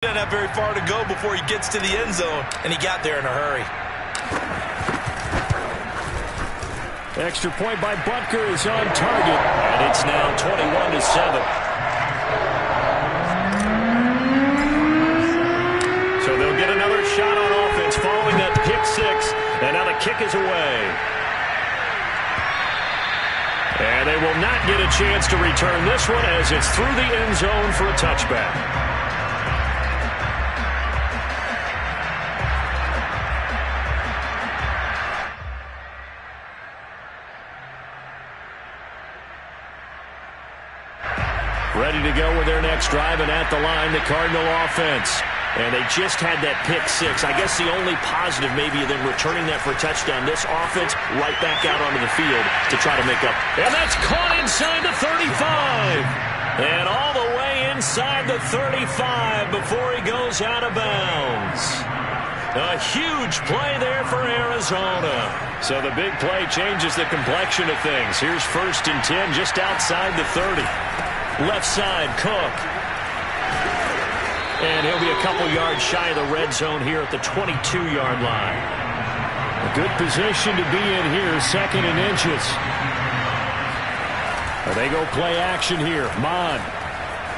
He doesn't have very far to go before he gets to the end zone, and he got there in a hurry. Extra point by Butker is on target, and it's now 21-7. So they'll get another shot on offense following that pick six, and now the kick is away. And they will not get a chance to return this one as it's through the end zone for a touchback. Ready to go with their next drive, and at the line, the Cardinal offense. And they just had that pick six. I guess the only positive maybe of them returning that for a touchdown. This offense right back out onto the field to try to make up. And that's caught inside the 35. And all the way inside the 35 before he goes out of bounds. A huge play there for Arizona. So the big play changes the complexion of things. Here's 1st and 10 just outside the 30. Left side, Cook. And he'll be a couple yards shy of the red zone here at the 22-yard line. A good position to be in here, 2nd and inches. They go play action here. Mon.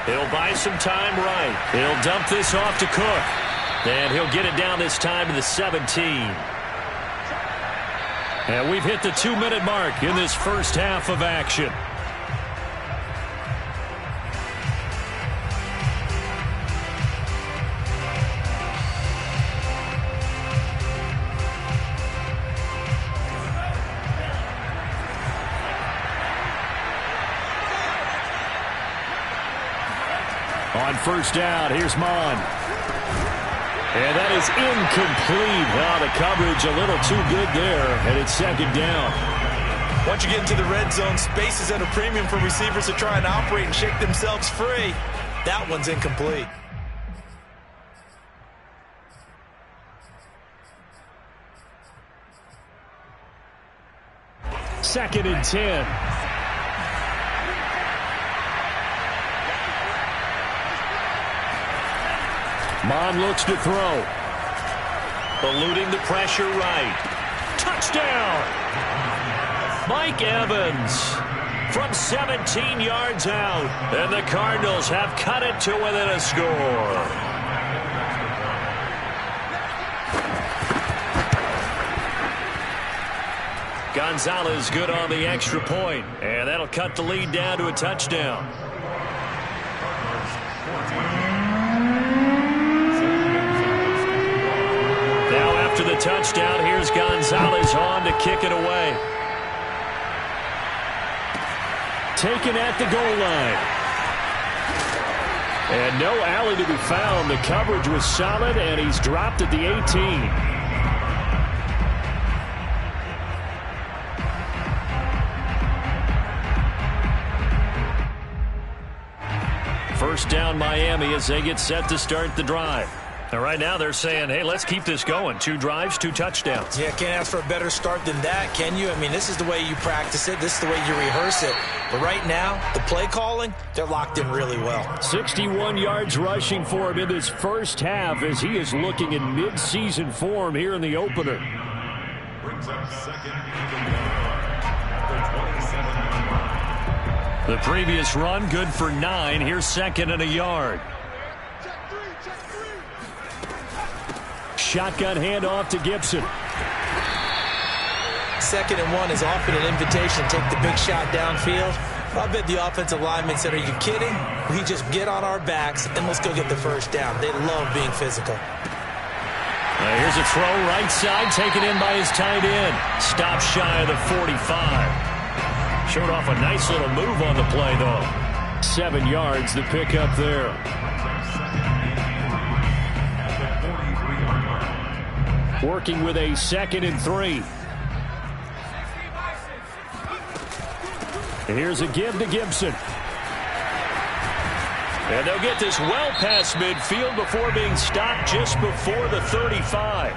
He'll buy some time right. He'll dump this off to Cook. And he'll get it down this time to the 17. And we've hit the 2-minute mark in this first half of action. On 1st down, here's Mon. And that is incomplete. Oh, the coverage a little too good there, and it's 2nd down. Once you get into the red zone, space is at a premium for receivers to try and operate and shake themselves free. That one's incomplete. Second and 10. Mon looks to throw. Eluding the pressure right. Touchdown! Mike Evans from 17 yards out. And the Cardinals have cut it to within a score. Gonzalez good on the extra point. And that'll cut the lead down to a touchdown. After the touchdown, here's Gonzalez on to kick it away. Taken at the goal line. And no alley to be found. The coverage was solid, and he's dropped at the 18. First down, Miami, as they get set to start the drive. And right now they're saying, hey, let's keep this going. 2 drives, 2 touchdowns. Yeah, can't ask for a better start than that, can you? I mean, this is the way you practice it. This is the way you rehearse it. But right now, the play calling, they're locked in really well. 61 yards rushing for him in this first half as he is looking in mid-season form here in the opener. Brings up 2nd. The previous run, good for 9. Here's 2nd and a yard. Shotgun handoff to Gibson. 2nd and 1 is often an invitation to take the big shot downfield. I bet the offensive lineman said, are you kidding? We just get on our backs and let's go get the first down. They love being physical. Here's a throw right side taken in by his tight end. Stop shy of the 45. Showed off a nice little move on the play, though. 7 yards, the pickup there. Working with a 2nd and 3. And here's a give to Gibson. And they'll get this well past midfield before being stopped just before the 35.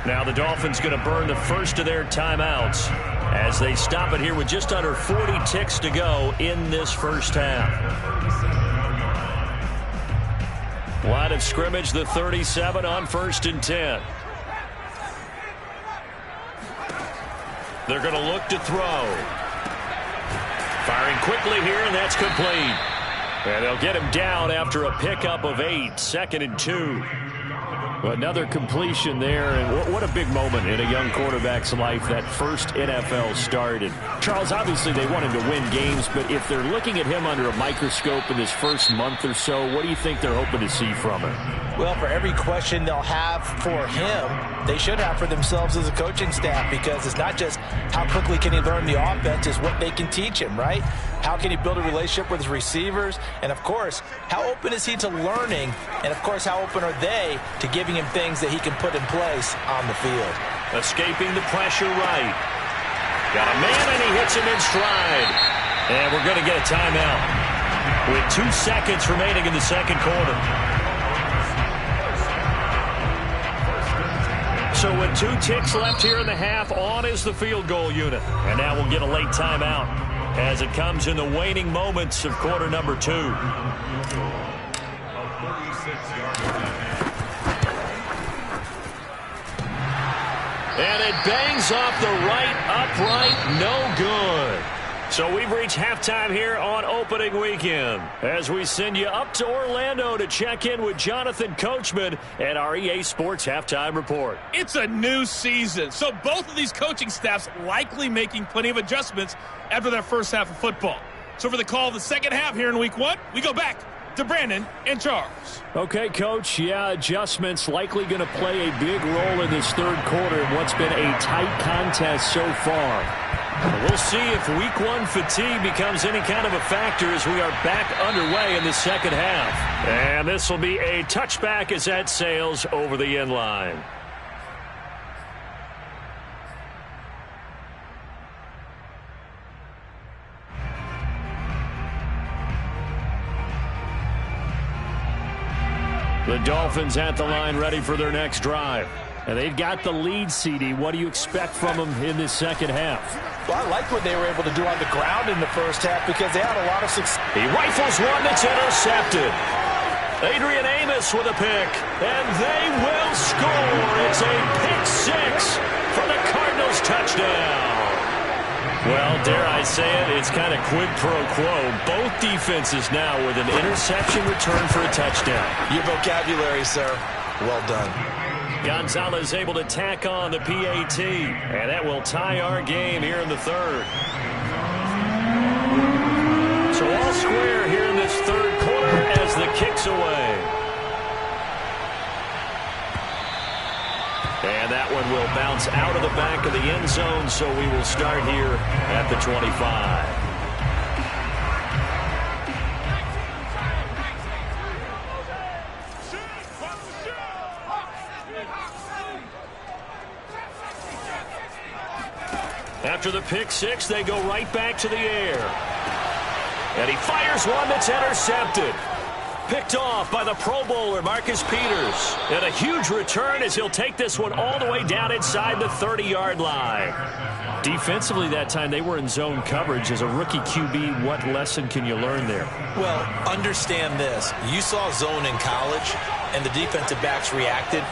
Now the Dolphins going to burn the first of their timeouts as they stop it here with just under 40 ticks to go in this first half. Line of scrimmage, the 37 on 1st and 10. They're going to look to throw. Firing quickly here, and that's complete. And they'll get him down after a pickup of 8, 2nd and 2. Another completion there, and what a big moment in a young quarterback's life, that first NFL start. And Charles, obviously they want him to win games, but if they're looking at him under a microscope in his first month or so, what do you think they're hoping to see from him? Well, for every question they'll have for him, they should have for themselves as a coaching staff, because it's not just how quickly can he learn the offense, it's what they can teach him, right? How can he build a relationship with his receivers? And, of course, how open is he to learning? And, of course, how open are they to giving him things that he can put in place on the field? Escaping the pressure right. Got a man, and he hits him in stride. And we're going to get a timeout with 2 seconds remaining in the second quarter. So with 2 ticks left here in the half, on is the field goal unit. And now we'll get a late timeout as it comes in the waning moments of quarter number 2. And it bangs off the right upright, no good. So we've reached halftime here on opening weekend as we send you up to Orlando to check in with Jonathan Coachman at our EA Sports Halftime Report. It's a new season, so both of these coaching staffs likely making plenty of adjustments after their first half of football. So for the call of the second half here in week 1, we go back to Brandon and Charles. Okay, Coach. Yeah, adjustments likely going to play a big role in this third quarter in what's been a tight contest so far. We'll see if week 1 fatigue becomes any kind of a factor as we are back underway in the second half. And this will be a touchback as that sails over the end line. The Dolphins at the line ready for their next drive. And they've got the lead, CD. What do you expect from them in this second half? Well, I like what they were able to do on the ground in the first half because they had a lot of success. He rifles one that's intercepted. Adrian Amos with a pick, and they will score. It's a pick 6 for the Cardinals touchdown. Well, dare I say it, it's kind of quid pro quo. Both defenses now with an interception return for a touchdown. Your vocabulary, sir. Well done. Gonzalez able to tack on the PAT, and that will tie our game here in the third. So all square here in this third quarter as the kick's away. And that one will bounce out of the back of the end zone, so we will start here at the 25. After the pick 6, they go right back to the air. And he fires one that's intercepted. Picked off by the Pro Bowler, Marcus Peters. And a huge return as he'll take this one all the way down inside the 30-yard line. Defensively that time, they were in zone coverage. As a rookie QB, what lesson can you learn there? Well, understand this. You saw zone in college, and the defensive backs reacted,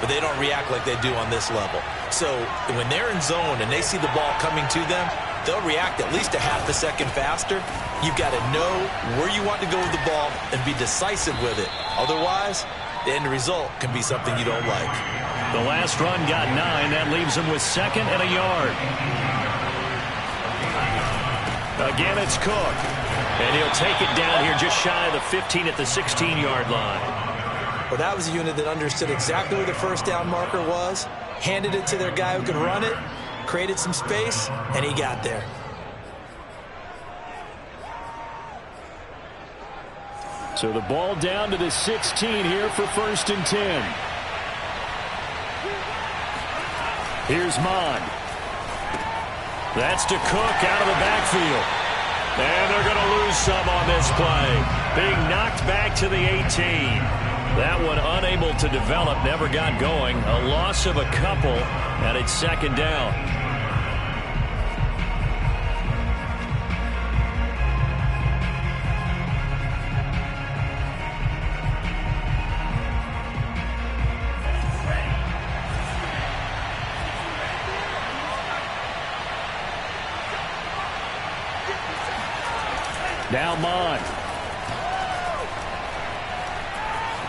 but they don't react like they do on this level. So when they're in zone and they see the ball coming to them, they'll react at least a half a second faster. You've got to know where you want to go with the ball and be decisive with it. Otherwise, the end result can be something you don't like. The last run got 9. That leaves him with 2nd and a yard. Again, it's Cook. And he'll take it down here just shy of the 15 at the 16-yard line. Well, that was a unit that understood exactly where the first down marker was, handed it to their guy who could run it, created some space, and he got there. So the ball down to the 16 here for 1st and 10. Here's Mond. That's to Cook out of the backfield. And they're going to lose some on this play. Being knocked back to the 18. That one unable to develop, never got going. A loss of a couple, and it's 2nd down. Now Mond.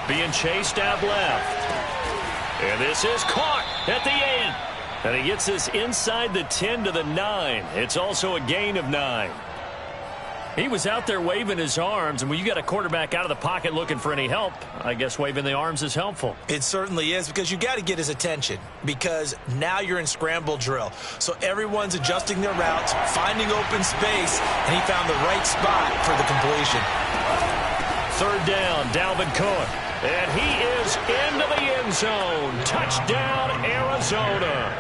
Being chased out left. And this is caught at the end. And he gets this inside the 10 to the 9. It's also a gain of 9. He was out there waving his arms, and when you got a quarterback out of the pocket looking for any help, I guess waving the arms is helpful. It certainly is, because you got to get his attention, because now you're in scramble drill. So everyone's adjusting their routes, finding open space, and he found the right spot for the completion. Third down, Dalvin Cook. And he is into the end zone. Touchdown, Arizona.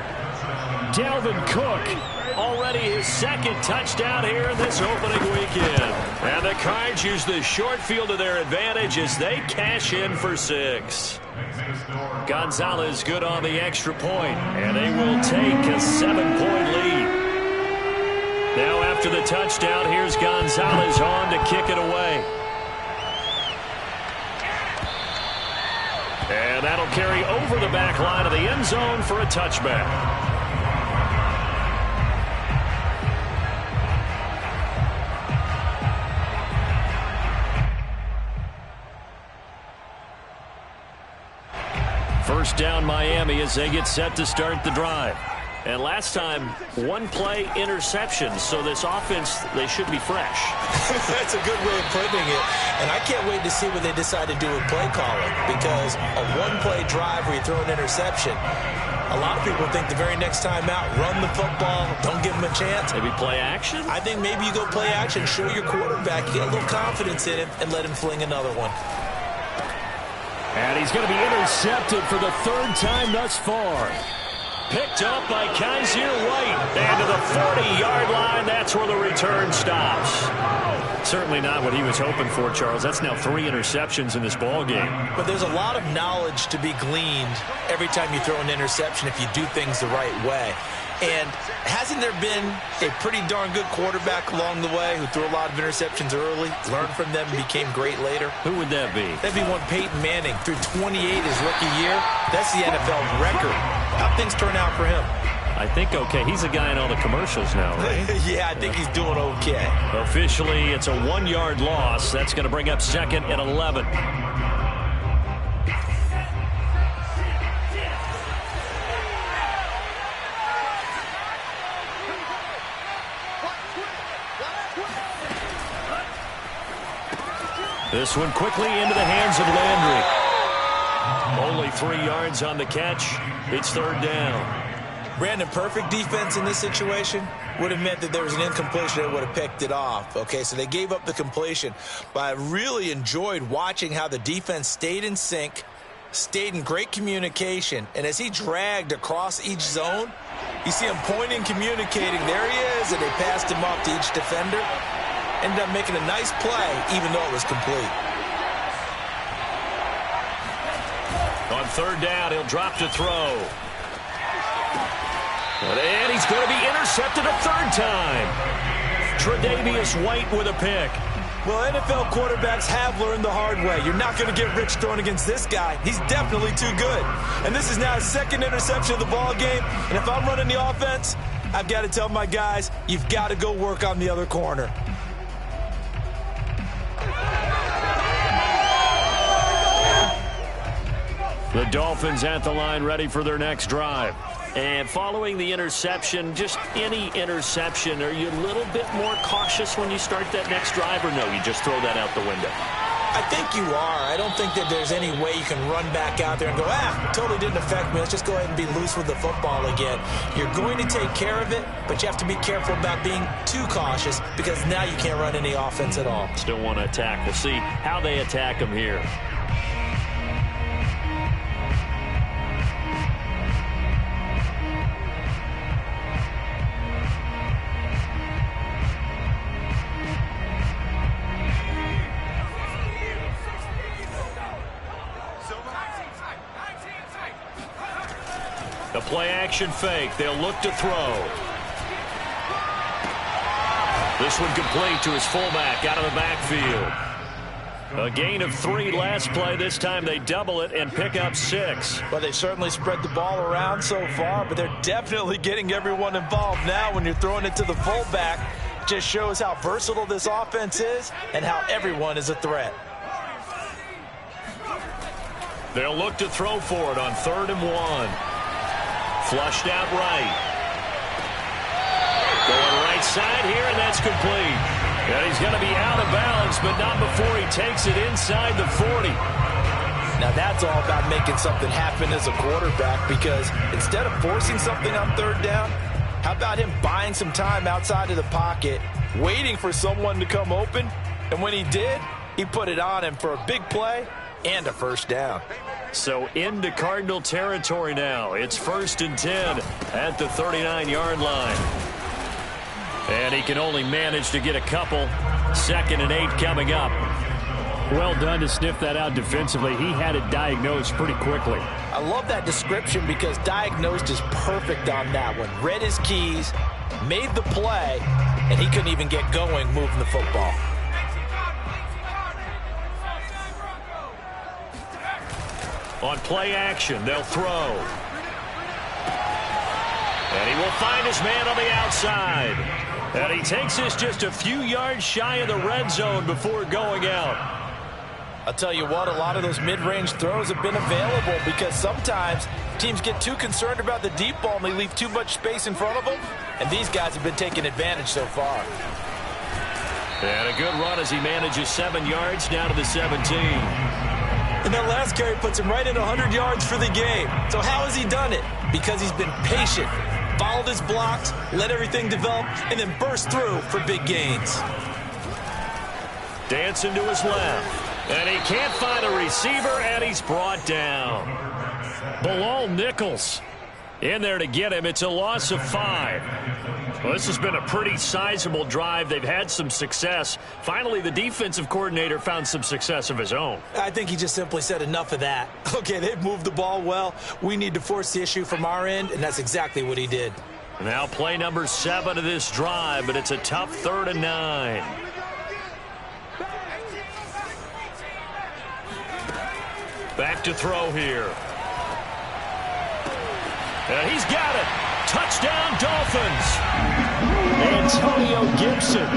Dalvin Cook, already his second touchdown here in this opening weekend. And the Cards use the short field to their advantage as they cash in for 6. Gonzalez good on the extra point, and they will take a 7-point lead. Now after the touchdown, here's Gonzalez on to kick it away. And that'll carry over the back line of the end zone for a touchback. First down Miami as they get set to start the drive. And last time, one-play interception, so this offense, they should be fresh. That's a good way of putting it. And I can't wait to see what they decide to do with play calling, because a one-play drive where you throw an interception, a lot of people think the very next time out, run the football, don't give them a chance. Maybe play action? I think maybe you go play action, show your quarterback, get a little confidence in him, and let him fling another one. And he's going to be intercepted for the third time thus far. Picked up by Kaiser White. And to the 40-yard line, that's where the return stops. Certainly not what he was hoping for, Charles. That's now 3 interceptions in this ball game. But there's a lot of knowledge to be gleaned every time you throw an interception if you do things the right way. And hasn't there been a pretty darn good quarterback along the way who threw a lot of interceptions early, learned from them, and became great later? Who would that be? That'd be one Peyton Manning. Threw 28 his rookie year. That's the NFL record. How'd things turn out for him? I think okay. He's a guy in all the commercials now, right? Yeah, I think he's doing okay. Officially, it's a 1-yard loss. That's going to bring up 2nd and 11. This one quickly into the hands of Landry. Only 3 yards on the catch. It's 3rd down. Brandon, perfect defense in this situation would have meant that there was an incompletion that would have picked it off. Okay, so they gave up the completion. But I really enjoyed watching how the defense stayed in sync, stayed in great communication, and as he dragged across each zone, you see him pointing, communicating. There he is, and they passed him off to each defender. Ended up making a nice play, even though it was complete. On 3rd down, he'll drop to throw. And he's going to be intercepted a 3rd time. Tre'Davious White with a pick. Well, NFL quarterbacks have learned the hard way. You're not going to get rich throwing against this guy. He's definitely too good. And this is now his 2nd interception of the ball game. And if I'm running the offense, I've got to tell my guys, you've got to go work on the other corner. The Dolphins at the line ready for their next drive. And following the interception, just any interception, are you a little bit more cautious when you start that next drive, or no, you just throw that out the window? I think you are. I don't think that there's any way you can run back out there and go, totally didn't affect me. Let's just go ahead and be loose with the football again. You're going to take care of it, but you have to be careful about being too cautious, because now you can't run any offense at all. Still want to attack. We'll see how they attack them here. The play-action fake. They'll look to throw. This one complete to his fullback out of the backfield. A gain of 3 last play. This time they double it and pick up 6. Well, they certainly spread the ball around so far, but they're definitely getting everyone involved now when you're throwing it to the fullback. just shows how versatile this offense is and how everyone is a threat. They'll look to throw for it on 3rd and 1. Flushed out right. Going right side here, and that's complete. And he's going to be out of bounds, but not before he takes it inside the 40. Now that's all about making something happen as a quarterback, because instead of forcing something on 3rd down, how about him buying some time outside of the pocket, waiting for someone to come open, and when he did, he put it on him for a big play and a 1st down. So into Cardinal territory now. It's 1st and 10 at the 39-yard line. And he can only manage to get a couple. 2nd and 8 coming up. Well done to sniff that out defensively. He had it diagnosed pretty quickly. I love that description because diagnosed is perfect on that one. Read his keys, made the play, and he couldn't even get going moving the football. On play action, they'll throw. And he will find his man on the outside. And he takes this just a few yards shy of the red zone before going out. I'll tell you what, a lot of those mid-range throws have been available because sometimes teams get too concerned about the deep ball and they leave too much space in front of them. And these guys have been taking advantage so far. And a good run as he manages 7 yards down to the 17. And that last carry puts him right at 100 yards for the game. So how has he done it? Because he's been patient, followed his blocks, let everything develop, and then burst through for big gains. Dancing to his left. And he can't find a receiver, and he's brought down. Bilal Nichols in there to get him. It's a loss of 5. Well, this has been a pretty sizable drive. They've had some success. Finally, the defensive coordinator found some success of his own. I think he just simply said enough of that. Okay, they've moved the ball well. We need to force the issue from our end, and that's exactly what he did. Now play number 7 of this drive, but it's a tough 3rd and 9. Back to throw here. And he's got it. Touchdown, Dolphins. Antonio Gibson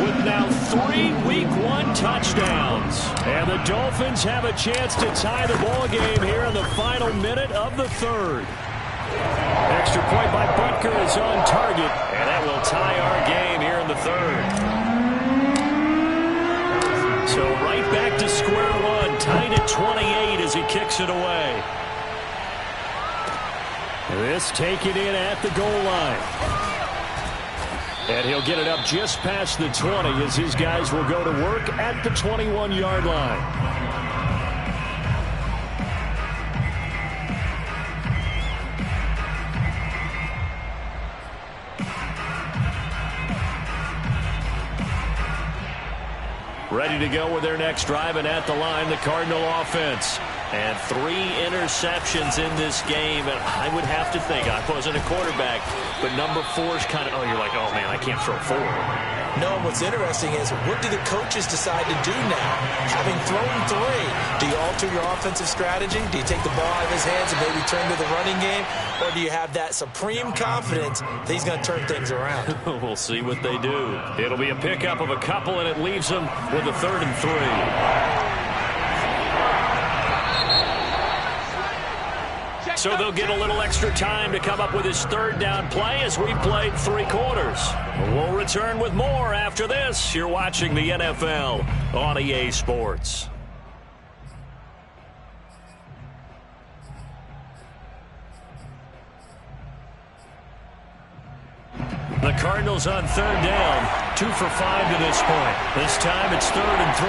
with now 3 Week 1 touchdowns. And the Dolphins have a chance to tie the ball game here in the final minute of the 3rd. Extra point by Butker is on target, and that will tie our game here in the 3rd. So right back to square one, tied at 28 as he kicks it away. This taken in at the goal line. And he'll get it up just past the 20 as his guys will go to work at the 21-yard line. Ready to go with their next drive, and at the line, the Cardinal offense. And 3 interceptions in this game. And I would have to think, I wasn't a quarterback, but number 4 is kind of, you're like, oh, man, I can't throw 4. No, and what's interesting is, what do the coaches decide to do now? Having thrown 3, do you alter your offensive strategy? Do you take the ball out of his hands and maybe turn to the running game? Or do you have that supreme confidence that he's going to turn things around? We'll see what they do. It'll be a pickup of a couple, and it leaves them with a 3rd and 3. So they'll get a little extra time to come up with his 3rd down play as we played 3 quarters. We'll return with more after this. You're watching the NFL on EA Sports. The Cardinals on 3rd down, 2 for 5 to this point. This time it's 3rd and 3.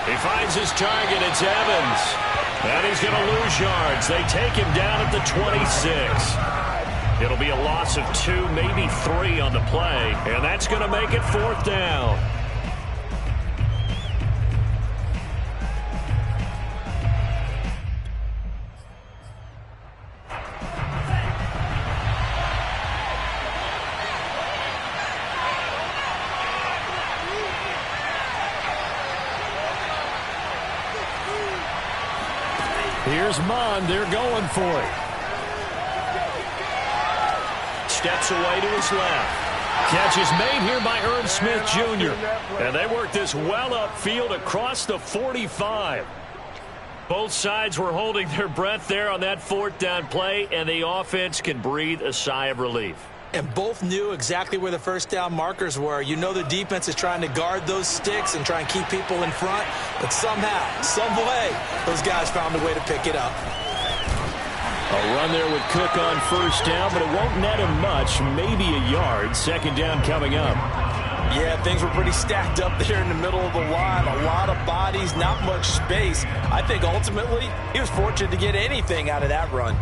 He finds his target. It's Evans. And he's going to lose yards. They take him down at the 26. It'll be a loss of 2, maybe 3 on the play. And that's going to make it 4th down. Here's Mond. They're going for it. steps away to his left. Catch is made here by Irv Smith Jr. And they work this well upfield across the 45. Both sides were holding their breath there on that fourth down play, and the offense can breathe a sigh of relief. And both knew exactly where the first down markers were. You know the defense is trying to guard those sticks and try and keep people in front. But somehow, some way, those guys found a way to pick it up. A run there with Cook on first down, but it won't net him much. Maybe a yard. Second down coming up. Yeah, things were pretty stacked up there in the middle of the line. A lot of bodies, not much space. I think ultimately he was fortunate to get anything out of that run.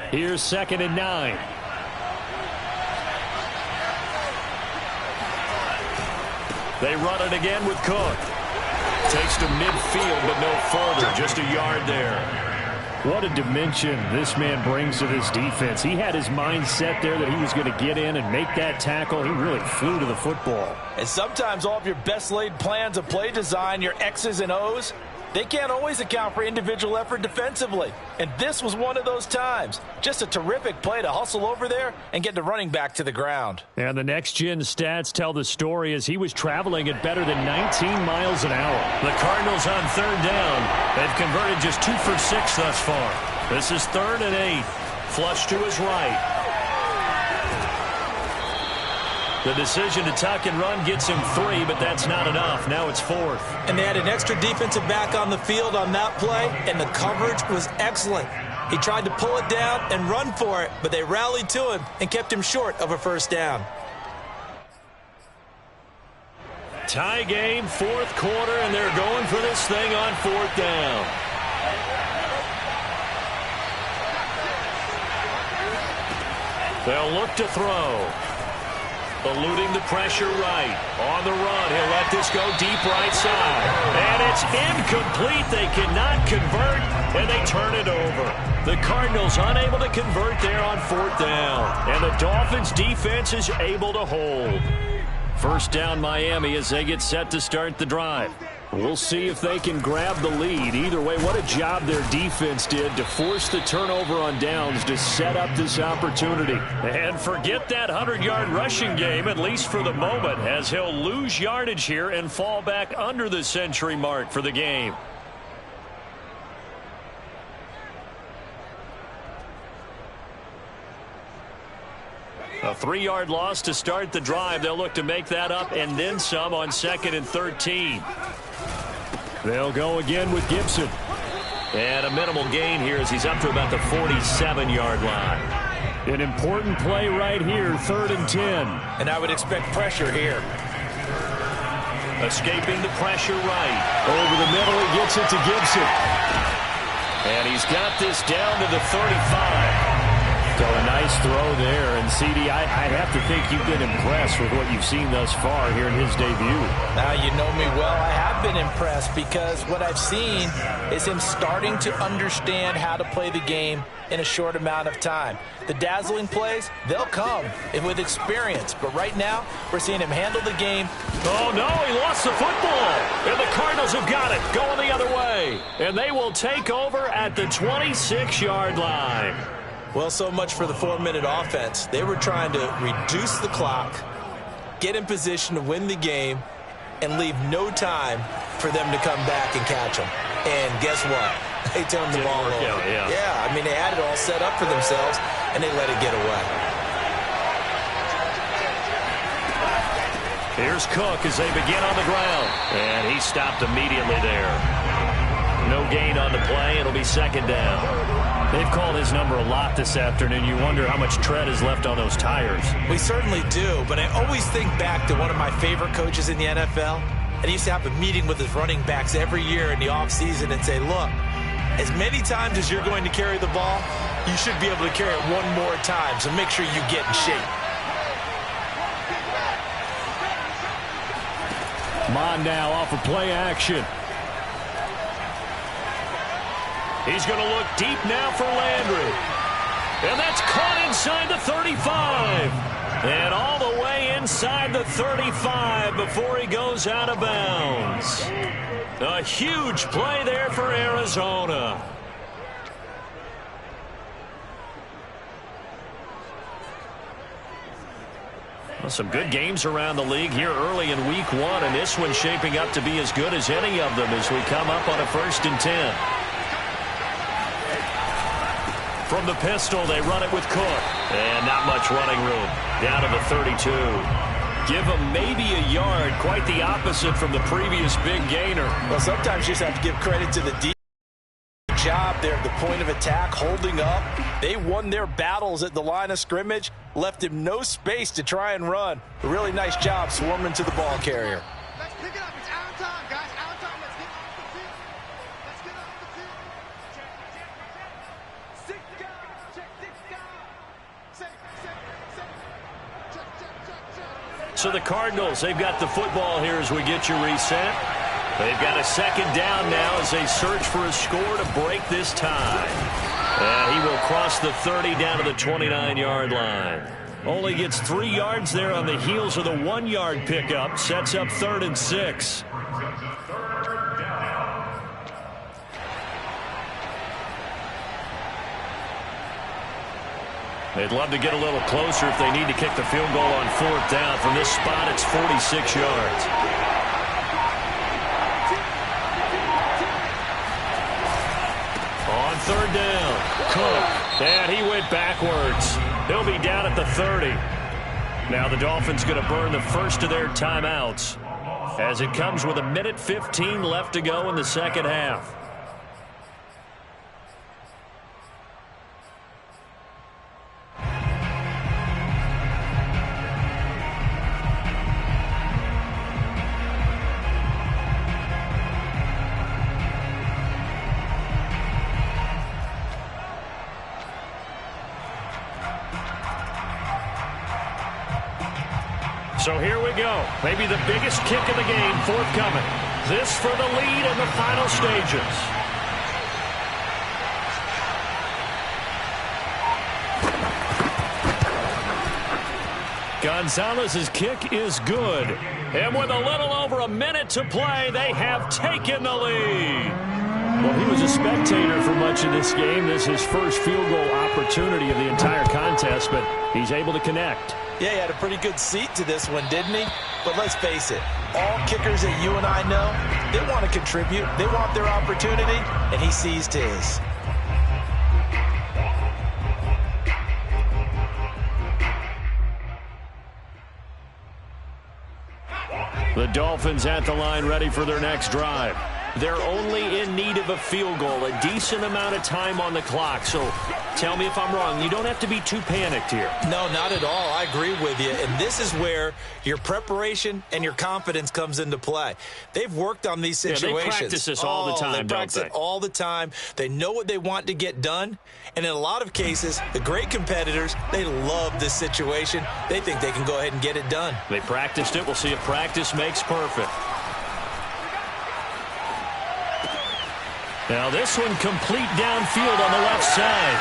Here's 2nd and 9. They run it again with Cook. Takes to midfield, but no further. Just a yard there. What a dimension this man brings to this defense. He had his mind set there that he was going to get in and make that tackle. He really flew to the football. And sometimes all of your best laid plans of play design, your X's and O's, they can't always account for individual effort defensively. And this was one of those times. Just a terrific play to hustle over there and get the running back to the ground. And the next-gen stats tell the story as he was traveling at better than 19 miles an hour. The Cardinals on third down. They've converted just 2 for 6 thus far. This is 3rd and 8. Flush to his right. The decision to tuck and run gets him 3, but that's not enough. Now it's 4th. And they had an extra defensive back on the field on that play, and the coverage was excellent. He tried to pull it down and run for it, but they rallied to him and kept him short of a first down. Tie game, 4th quarter, and they're going for this thing on 4th down. They'll look to throw. Eluding the pressure right. On the run, he'll let this go deep right side. And it's incomplete. They cannot convert, and they turn it over. The Cardinals unable to convert there on 4th down. And the Dolphins' defense is able to hold. First down Miami as they get set to start the drive. We'll see if they can grab the lead. Either way, what a job their defense did to force the turnover on downs to set up this opportunity. And forget that 100-yard rushing game, at least for the moment, as he'll lose yardage here and fall back under the century mark for the game. A 3-yard loss to start the drive. They'll look to make that up and then some on 2nd and 13. They'll go again with Gibson. And a minimal gain here as he's up to about the 47-yard line. An important play right here, 3rd and 10. And I would expect pressure here. Escaping the pressure right. Over the middle, he gets it to Gibson. And he's got this down to the 35. So a nice throw there. And, CD, I have to think you've been impressed with what you've seen thus far here in his debut. Now, you know me well. I have been impressed because what I've seen is him starting to understand how to play the game in a short amount of time. The dazzling plays, they'll come with experience. But right now, we're seeing him handle the game. Oh, no, he lost the football. And the Cardinals have got it, going the other way. And they will take over at the 26-yard line. Well, so much for the 4-minute offense. They were trying to reduce the clock, get in position to win the game, and leave no time for them to come back and catch them. And guess what? They turned the ball over. Yeah, I mean, they had it all set up for themselves, and they let it get away. Here's Cook as they begin on the ground. And he stopped immediately there. No gain on the play. It'll be 2nd down. They've called his number a lot this afternoon. You wonder how much tread is left on those tires. We certainly do, but I always think back to one of my favorite coaches in the NFL. And he used to have a meeting with his running backs every year in the offseason and say, look, as many times as you're going to carry the ball, you should be able to carry it one more time, so make sure you get in shape. Come on now, off of play action. He's going to look deep now for Landry. And that's caught inside the 35. And all the way inside the 35 before he goes out of bounds. A huge play there for Arizona. Well, some good games around the league here early in week 1, and this one's shaping up to be as good as any of them as we come up on a 1st and 10. From the pistol, they run it with Cook. And not much running room. Down to the 32. Give him maybe a yard. Quite the opposite from the previous big gainer. Well, sometimes you just have to give credit to the defense. Job there at the point of attack, holding up. They won their battles at the line of scrimmage, left him no space to try and run. A really nice job swarming to the ball carrier. Let's pick it up. It's our time, guys. Our time. Let's get off the field. Let's get off the field. Check. Sit down. Check. Check. So the Cardinals, they've got the football here as we get you reset. They've got a 2nd down now as they search for a score to break this tie. And he will cross the 30 down to the 29-yard line. Only gets 3 yards there on the heels of the 1-yard pickup. Sets up 3rd and 6. They'd love to get a little closer if they need to kick the field goal on 4th down. From this spot, it's 46 yards. On 3rd down, Cook. And he went backwards. He'll be down at the 30. Now the Dolphins going to burn the first of their timeouts as it comes with 1:15 left to go in the 2nd half. So here we go. Maybe the biggest kick of the game forthcoming. This for the lead in the final stages. Gonzalez's kick is good. And with a little over a minute to play, they have taken the lead. Well, he was a spectator for much of this game. This is his first field goal opportunity of the entire contest, but he's able to connect. Yeah, he had a pretty good seat to this one, didn't he? But let's face it, all kickers that you and I know, they want to contribute. They want their opportunity, and he seized his. The Dolphins at the line ready for their next drive. They're only in need of a field goal, a decent amount of time on the clock. So tell me if I'm wrong. You don't have to be too panicked here. No, not at all. I agree with you. And this is where your preparation and your confidence comes into play. They've worked on these situations. Yeah, they practice this all the time, they practice it all the time. They know what they want to get done. And in a lot of cases, the great competitors, they love this situation. They think they can go ahead and get it done. They practiced it. We'll see if practice makes perfect. Now this one complete downfield on the left side.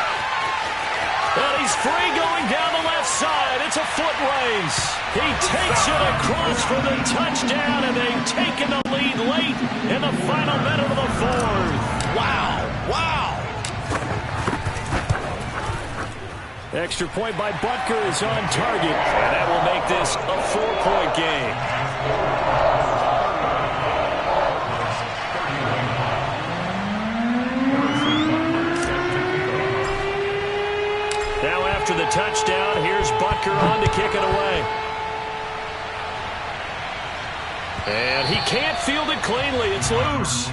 And he's free going down the left side. It's a foot race. He takes it across for the touchdown, and they've taken the lead late in the final minute of the 4th. Wow, wow. Extra point by Butker is on target, and that will make this a 4-point game. After the touchdown, here's Butker on to kick it away. And he can't field it cleanly. It's loose.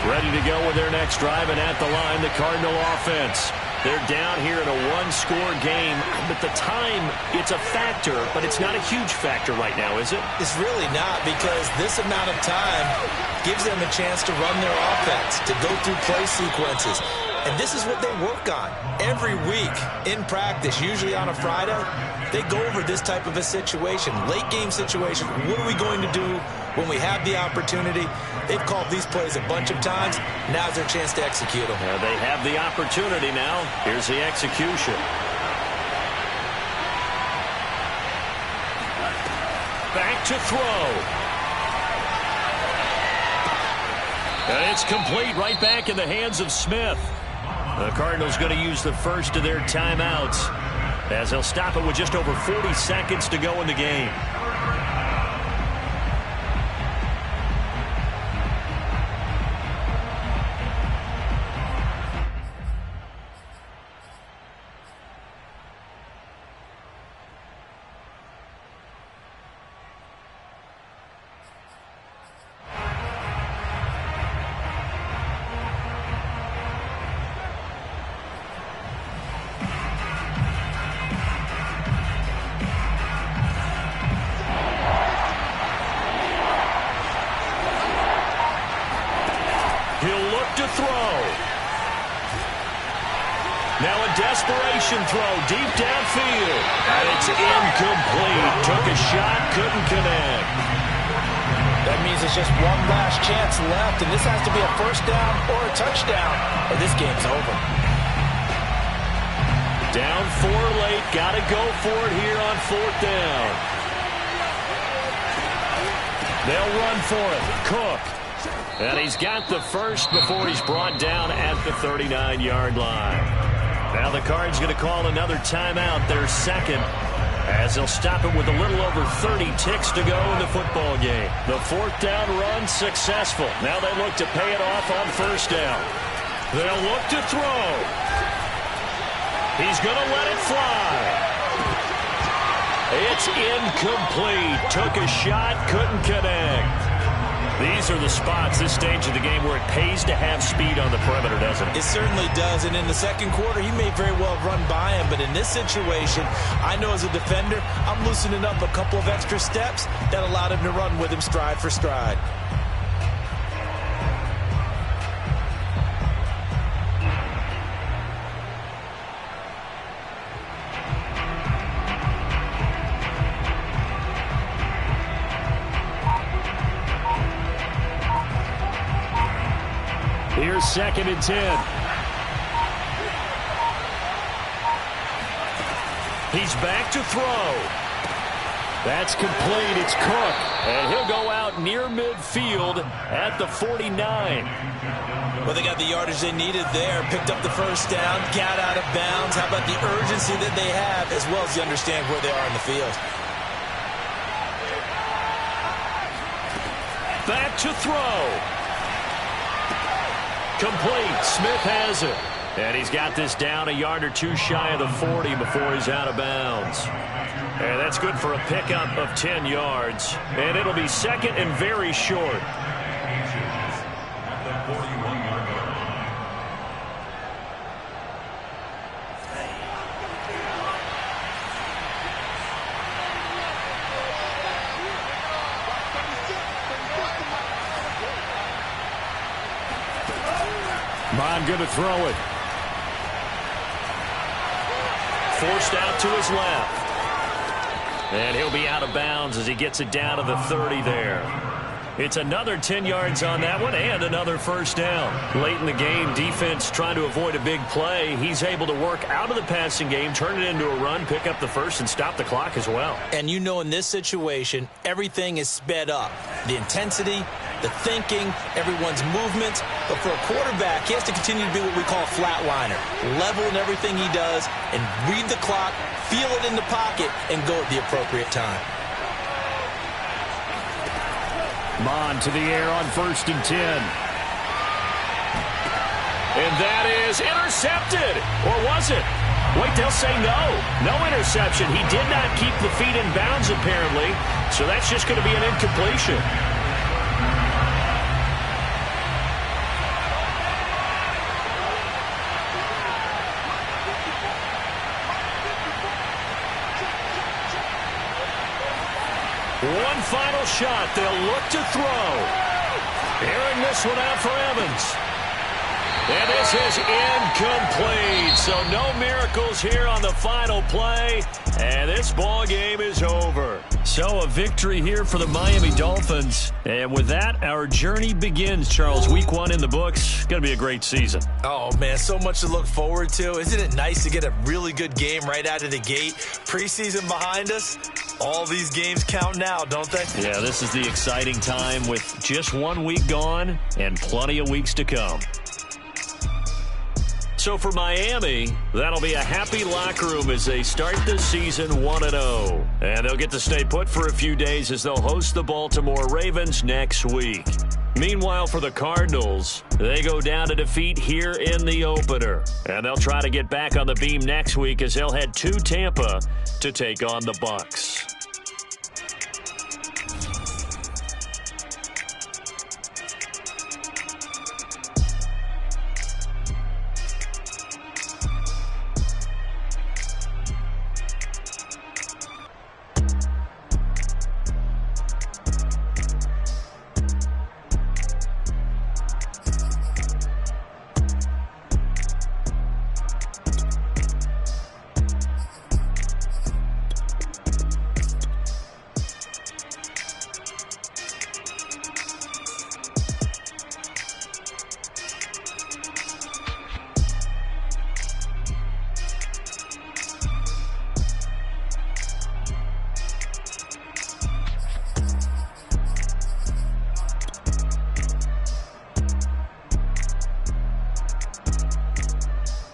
Ready to go with their next drive, and at the line, the Cardinal offense. They're down here in a one-score game. But the time, it's a factor, but it's not a huge factor right now, is it? It's really not, because this amount of time gives them a chance to run their offense, to go through play sequences. And this is what they work on every week in practice, usually on a Friday. They go over this type of a situation, late game situation. What are we going to do when we have the opportunity? They've called these plays a bunch of times. Now's their chance to execute them. They have the opportunity now. Here's the execution. Back to throw. And it's complete, right back in the hands of Smith. The Cardinals going to use the first of their timeouts, as they'll stop it with just over 40 seconds to go in the game. Desperation throw deep downfield. And it's incomplete. Took a shot, couldn't connect. That means it's just one last chance left, and this has to be a first down or a touchdown, or this game's over. Down 4 late. Got to go for it here on 4th down. They'll run for it. Cook. And he's got the first before he's brought down at the 39-yard line. Now the Cards going to call another timeout, their second, as they'll stop it with a little over 30 ticks to go in the football game. The 4th down run successful. Now they look to pay it off on 1st down. They'll look to throw. He's going to let it fly. It's incomplete. Took a shot, couldn't connect. These are the spots, this stage of the game, where it pays to have speed on the perimeter, doesn't it? It certainly does, and in the second quarter, he may very well run by him, but in this situation, I know as a defender, I'm loosening up a couple of extra steps that allowed him to run with him stride for stride. Here's 2nd and 10. He's back to throw. That's complete. It's Cook. And he'll go out near midfield at the 49. Well, they got the yardage they needed there. Picked up the first down, got out of bounds. How about the urgency that they have, as well as they understand where they are in the field. Back to throw. Complete. Smith has it. And he's got this down a yard or two shy of the 40 before he's out of bounds. And that's good for a pickup of 10 yards. And it'll be second and very short. Bond going to throw it. Forced out to his left. And he'll be out of bounds as he gets it down to the 30 there. It's another 10 yards on that one and another first down. Late in the game, defense trying to avoid a big play. He's able to work out of the passing game, turn it into a run, pick up the first, and stop the clock as well. And you know in this situation, everything is sped up. The intensity, the thinking, everyone's movements. But for a quarterback, he has to continue to be what we call a flatliner. Level in everything he does and read the clock, feel it in the pocket, and go at the appropriate time. Bond to the air on 1st and 10. And that is intercepted. Or was it? Wait, they'll say no. No interception. He did not keep the feet in bounds, apparently. So that's just going to be an incompletion. One final shot. They'll look to throw. Airing this one out for Evans. And this is incomplete. So no miracles here on the final play. And this ball game is over. So a victory here for the Miami Dolphins. And with that, our journey begins, Charles. Week 1 in the books. Going to be a great season. Oh, man, so much to look forward to. Isn't it nice to get a really good game right out of the gate? Preseason behind us. All these games count now, don't they? Yeah, this is the exciting time with just 1 week gone and plenty of weeks to come. So for Miami, that'll be a happy locker room as they start the season 1-0. And they'll get to stay put for a few days as they'll host the Baltimore Ravens next week. Meanwhile, for the Cardinals, they go down to defeat here in the opener. And they'll try to get back on the beam next week as they'll head to Tampa to take on the Bucs.